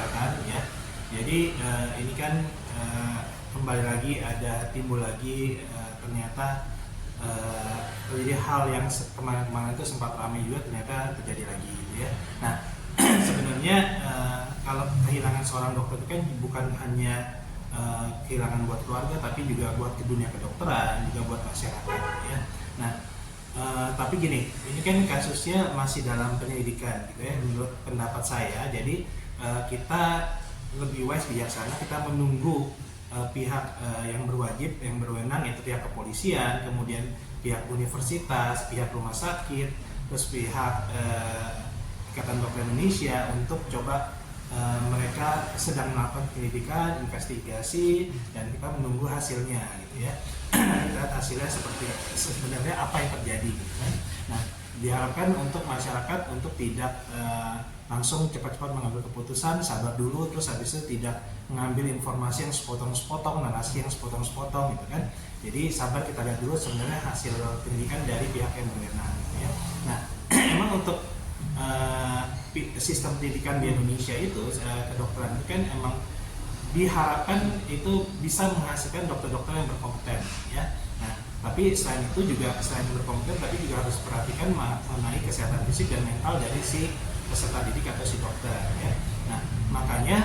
kesehatan ya. Jadi ini kan kembali lagi timbul lagi ternyata terjadi hal yang kemarin-kemarin itu sempat ramai juga ternyata terjadi lagi gitu ya. Nah sebenarnya kalau kehilangan seorang dokter itu kan bukan hanya kehilangan buat keluarga tapi juga buat dunia kedokteran, juga buat masyarakat ya. Nah tapi gini, ini kan kasusnya masih dalam penyelidikan gitu ya menurut pendapat saya. Jadi kita lebih wise, bijaksana kita menunggu pihak yang berwajib, yang berwenang, yaitu pihak kepolisian, kemudian pihak universitas, pihak rumah sakit, terus pihak Ikatan Dokter Indonesia untuk coba mereka sedang melakukan penyelidikan, investigasi, dan kita menunggu hasilnya gitu ya. Lihat hasilnya seperti sebenarnya apa yang terjadi gitu kan. Nah diharapkan untuk masyarakat untuk tidak langsung cepat-cepat mengambil keputusan, sabar dulu, terus habis itu tidak mengambil informasi yang sepotong-sepotong, narasi yang sepotong-sepotong gitu kan. Jadi sabar, kita lihat dulu sebenarnya hasil pendidikan dari pihak yang berwenang gitu ya. Nah emang untuk sistem pendidikan di Indonesia itu kedokteran itu kan emang diharapkan itu bisa menghasilkan dokter-dokter yang berkompeten ya. Nah tapi selain itu juga, selain berkompeten tapi juga harus perhatikan mengenai kesehatan fisik dan mental dari si peserta didik atau si dokter ya. Nah makanya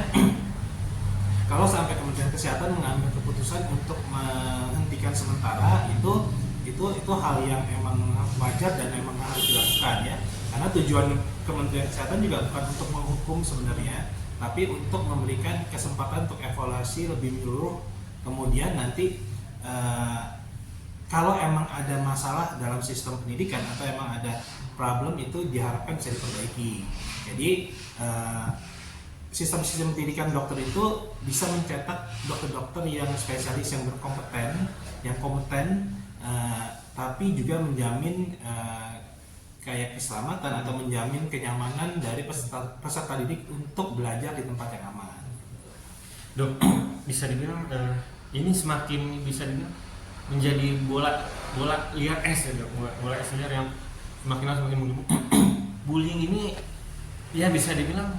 kalau sampai Kementerian Kesehatan mengambil keputusan untuk menghentikan sementara itu hal yang emang wajar dan emang harus dilakukan ya. Karena tujuan Kementerian Kesehatan juga bukan untuk menghukum sebenarnya, tapi untuk memberikan kesempatan untuk evaluasi lebih menyeluruh. Kemudian nanti kalau emang ada masalah dalam sistem pendidikan atau emang ada problem itu diharapkan bisa diperbaiki. Jadi sistem-sistem pendidikan dokter itu bisa mencetak dokter-dokter yang spesialis, yang berkompeten, yang kompeten, tapi juga menjamin kayak keselamatan atau menjamin kenyamanan dari peserta didik untuk belajar di tempat yang aman. Dok, bisa dibilang ini semakin bisa dibilang menjadi bola liar es ya dok, bola es liar yang semakin lama semakin menggemuk. Bullying ini ya bisa dibilang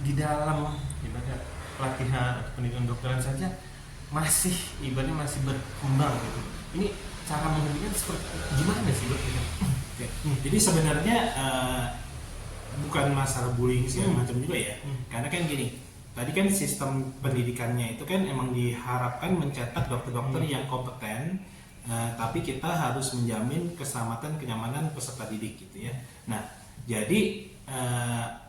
di dalam ibaratnya pelatihan atau pendidikan dokteran saja masih ibaratnya masih berkembang gitu. Ini cara menghentikan seperti gimana sih dok? Oke. Jadi sebenarnya bukan masalah bullying segala macam juga ya. Karena kan gini, tadi kan sistem pendidikannya itu kan emang diharapkan mencetak dokter-dokter yang kompeten, tapi kita harus menjamin keselamatan, kenyamanan peserta didik gitu ya. Nah, jadi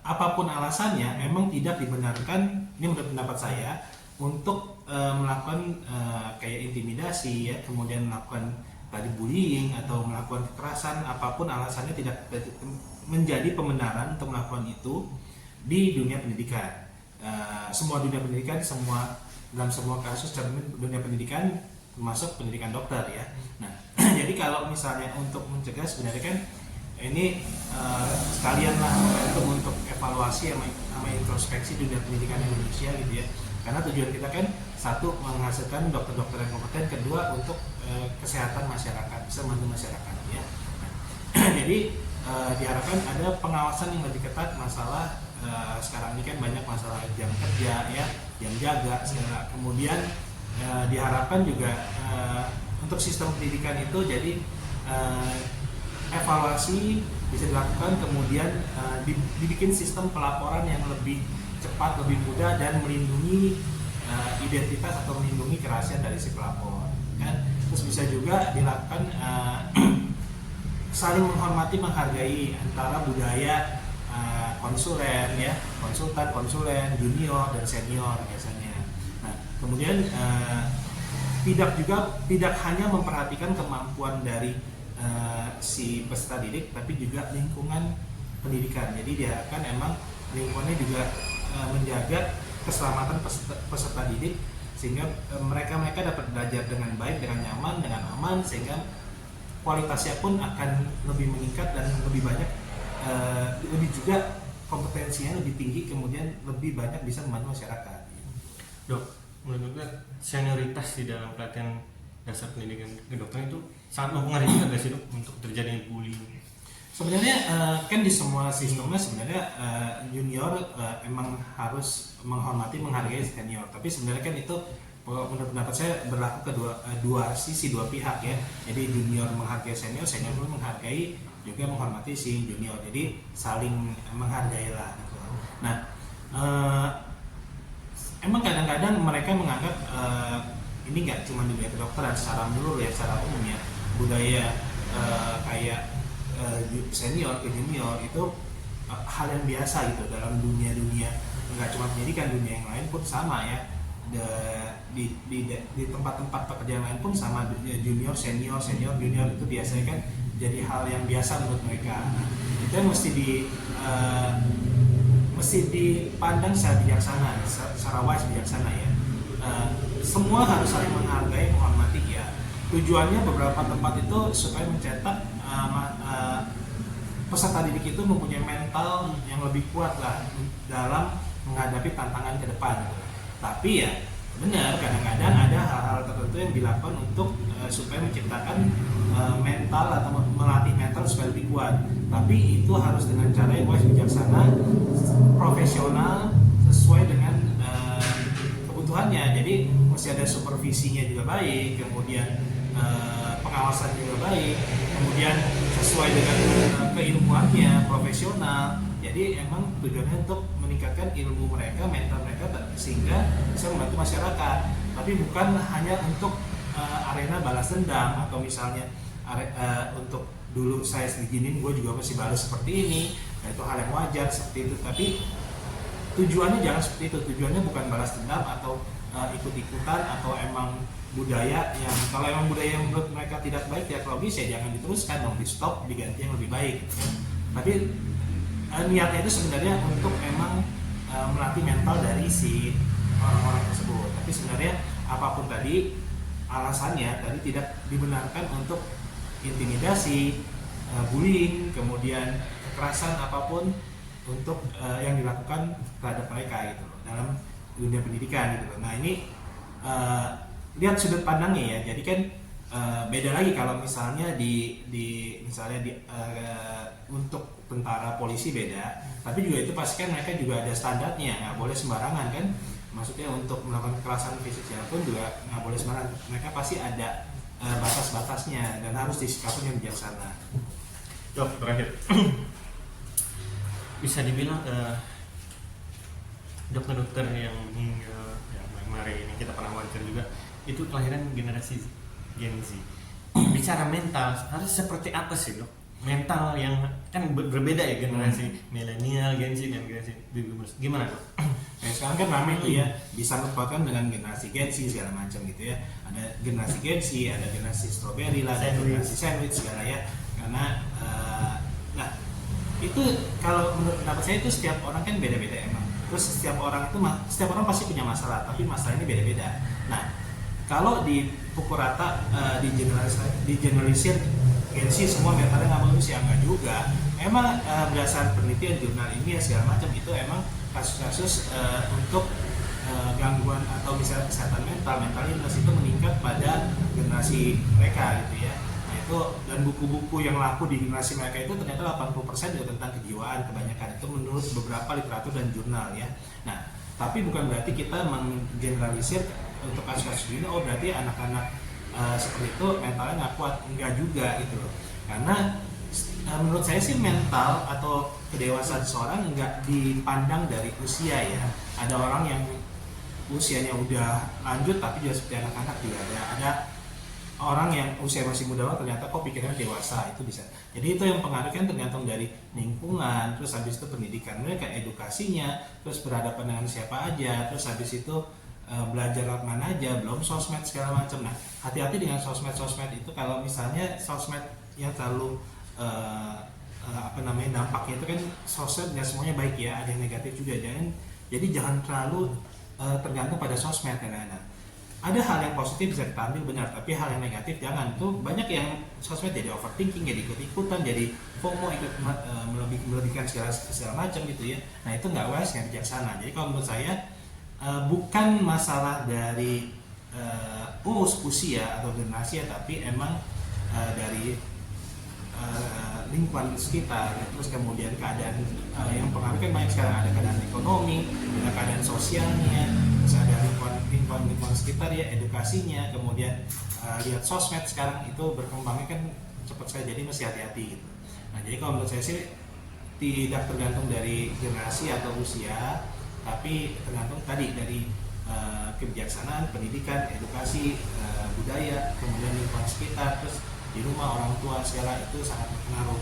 apapun alasannya memang tidak dibenarkan, ini menurut pendapat saya, untuk melakukan kayak intimidasi ya, kemudian melakukan tadi bullying atau melakukan kekerasan, apapun alasannya tidak menjadi pembenaran untuk melakukan itu di dunia pendidikan. Semua dunia pendidikan, dalam semua kasus dunia pendidikan termasuk pendidikan dokter ya. Nah jadi kalau misalnya untuk mencegah sebenarnya kan ini sekalian lah untuk evaluasi sama introspeksi dunia pendidikan Indonesia gitu ya. Karena tujuan kita kan satu menghasilkan dokter-dokter yang kompeten, kedua untuk kesehatan masyarakat, bisa membantu masyarakat ya. Nah, jadi diharapkan ada pengawasan yang lebih ketat masalah sekarang ini kan banyak masalah jam kerja ya, jam jaga segala. Kemudian diharapkan juga untuk sistem pendidikan itu jadi evaluasi bisa dilakukan, kemudian dibikin sistem pelaporan yang lebih cepat, lebih mudah, dan melindungi identitas atau melindungi kerahasiaan dari si pelapor kan. Terus bisa juga dilakukan saling menghormati, menghargai antara budaya konsulen ya, konsultan, junior dan senior biasanya. Nah, kemudian tidak hanya memperhatikan kemampuan dari si peserta didik, tapi juga lingkungan pendidikan. Jadi diharapkan emang lingkungannya juga menjaga keselamatan peserta didik sehingga mereka dapat belajar dengan baik, dengan nyaman, dengan aman, sehingga kualitasnya pun akan lebih meningkat dan lebih banyak, lebih juga kompetensinya lebih tinggi, kemudian lebih banyak bisa membantu masyarakat. Dok, menurut gue senioritas di dalam pelatihan dasar pendidikan kedokteran itu sangat mempengaruhi nggak sih dok untuk terjadinya bullying? Sebenarnya kan di semua sistemnya sebenarnya junior emang harus menghormati, menghargai senior. Tapi sebenarnya kan itu menurut pendapat saya berlaku dua sisi, dua pihak ya. Jadi junior menghargai senior, senior pun menghargai juga menghormati si junior. Jadi saling menghargai lah. Gitu. Nah, emang kadang-kadang mereka menganggap ini nggak cuma di dunia kedokteran, secara menyeluruh ya, secara umum ya, budaya kayak senior ke junior itu hal yang biasa gitu dalam dunia nggak cuma pendidikan, dunia yang lain pun sama ya. Di tempat-tempat pekerjaan lain pun sama, junior senior junior itu biasanya kan jadi hal yang biasa menurut mereka. Itu yang mesti dipandang secara bijaksana, secara wise, bijaksana ya. Semua harus saling menghargai, menghormati ya. Tujuannya beberapa tempat itu supaya mencetak peserta didik itu mempunyai mental yang lebih kuat lah dalam menghadapi tantangan ke depan. Tapi ya benar, kadang-kadang ada hal-hal tertentu yang dilakukan untuk supaya menciptakan mental atau melatih mental supaya lebih kuat. Tapi itu harus dengan cara yang wise, bijaksana, profesional, sesuai dengan kebutuhannya. Jadi mesti ada supervisinya juga baik, kemudian pengawasan juga baik, kemudian sesuai dengan keilmuannya, profesional. Jadi emang tujuannya untuk meningkatkan ilmu mereka, mental mereka, sehingga bisa membantu masyarakat. Tapi bukan hanya untuk arena balas dendam, atau misalnya untuk dulu saya seginin, gue juga masih balas seperti ini. Nah, itu hal yang wajar seperti itu. Tapi tujuannya jangan seperti itu. Tujuannya bukan balas dendam atau ikut-ikutan, atau emang budaya yang, kalau emang budaya yang menurut mereka tidak baik, tidak logis, ya jangan diteruskan, dong, di stop, diganti yang lebih baik. Tapi niatnya itu sebenarnya untuk emang melatih mental dari si orang-orang tersebut. Tapi sebenarnya apapun tadi alasannya tadi tidak dibenarkan untuk intimidasi, bullying, kemudian kekerasan apapun untuk yang dilakukan terhadap mereka gitu loh, dalam dunia pendidikan gitu loh. Nah ini lihat sudut pandangnya ya. Jadi kan beda lagi kalau misalnya untuk tentara, polisi beda, tapi juga itu pasti kan mereka juga ada standarnya, nggak boleh sembarangan kan. Maksudnya untuk melakukan kekerasan fisik pun juga nggak boleh sembarangan. Mereka pasti ada batas-batasnya dan harus disikapi yang bijaksana. Dok, terakhir bisa dibilang dokter-dokter yang meninggal yang kemarin ini kita pernah wawancara juga, itu kelahiran generasi Gen Z. Bicara mental harus seperti apa sih dok? Mental yang kan berbeda ya, generasi milenial, Gen Z dan generasi baby boomers. Gimana dok? Nah, sekarang kan ramai tuh ya, disangkut pautkan dengan generasi Gen Z segala macam gitu ya. Ada generasi Gen Z, ada generasi strawberry lah, ada generasi sandwich segala ya. Karena nah itu kalau menurut pendapat saya itu setiap orang kan beda-beda emang. Terus setiap orang pasti punya masalah, tapi masalahnya beda-beda. Nah kalau dipukul rata, digeneralisir Gen Z semua mentalnya nggak bagus, ya nggak juga. Emang berdasarkan penelitian jurnal ilmiah segala macam itu emang kasus-kasus untuk gangguan atau misalnya kesehatan mental illness itu meningkat pada generasi mereka gitu ya. Nah itu, dan buku-buku yang laku di generasi mereka itu ternyata 80% juga tentang kejiwaan kebanyakan, itu menurut beberapa literatur dan jurnal ya. Nah tapi bukan berarti kita menggeneralisir untuk kasus-kasus ini, oh berarti anak-anak seperti itu mentalnya nggak kuat, enggak juga gitu loh. Karena menurut saya sih mental atau kedewasaan seseorang nggak dipandang dari usia ya. Ada orang yang usianya udah lanjut tapi juga seperti anak-anak juga ada orang yang usia masih muda banget ternyata kok pikirannya dewasa, itu bisa. Jadi itu yang pengaruh kan tergantung dari lingkungan, terus habis itu pendidikan mereka, edukasinya, terus berhadapan dengan siapa aja, terus habis itu belajar lewat mana aja, belum sosmed segala macam. Nah hati-hati dengan sosmed itu. Kalau misalnya sosmed yang terlalu dampaknya itu kan, sosmed nggak semuanya baik ya, ada yang negatif juga. Jadi jangan terlalu tergantung pada sosmed kadang-kadang. Ada hal yang positif bisa kita ambil benar, tapi hal yang negatif jangan. Tuh banyak yang sosmed jadi overthinking, jadi ikut-ikutan, jadi FOMO, ikut melebihkan segala macam gitu ya. Nah itu nggak wise, nggak bijaksana. Jadi kalau menurut saya bukan masalah dari usia atau generasi ya, tapi emang dari lingkungan sekitar, terus kemudian keadaan yang pengaruh kan banyak sekarang, ada keadaan ekonomi, ada keadaan sosialnya, terus ada lingkungan sekitar ya, edukasinya, kemudian lihat sosmed sekarang itu berkembangnya kan cepat sekali, jadi mesti hati-hati gitu. Nah jadi kalau menurut saya sih tidak tergantung dari generasi atau usia, tapi tergantung tadi dari kebijaksanaan, pendidikan, edukasi, budaya, kemudian lingkungan sekitar, terus di rumah orang tua segala itu sangat berpengaruh.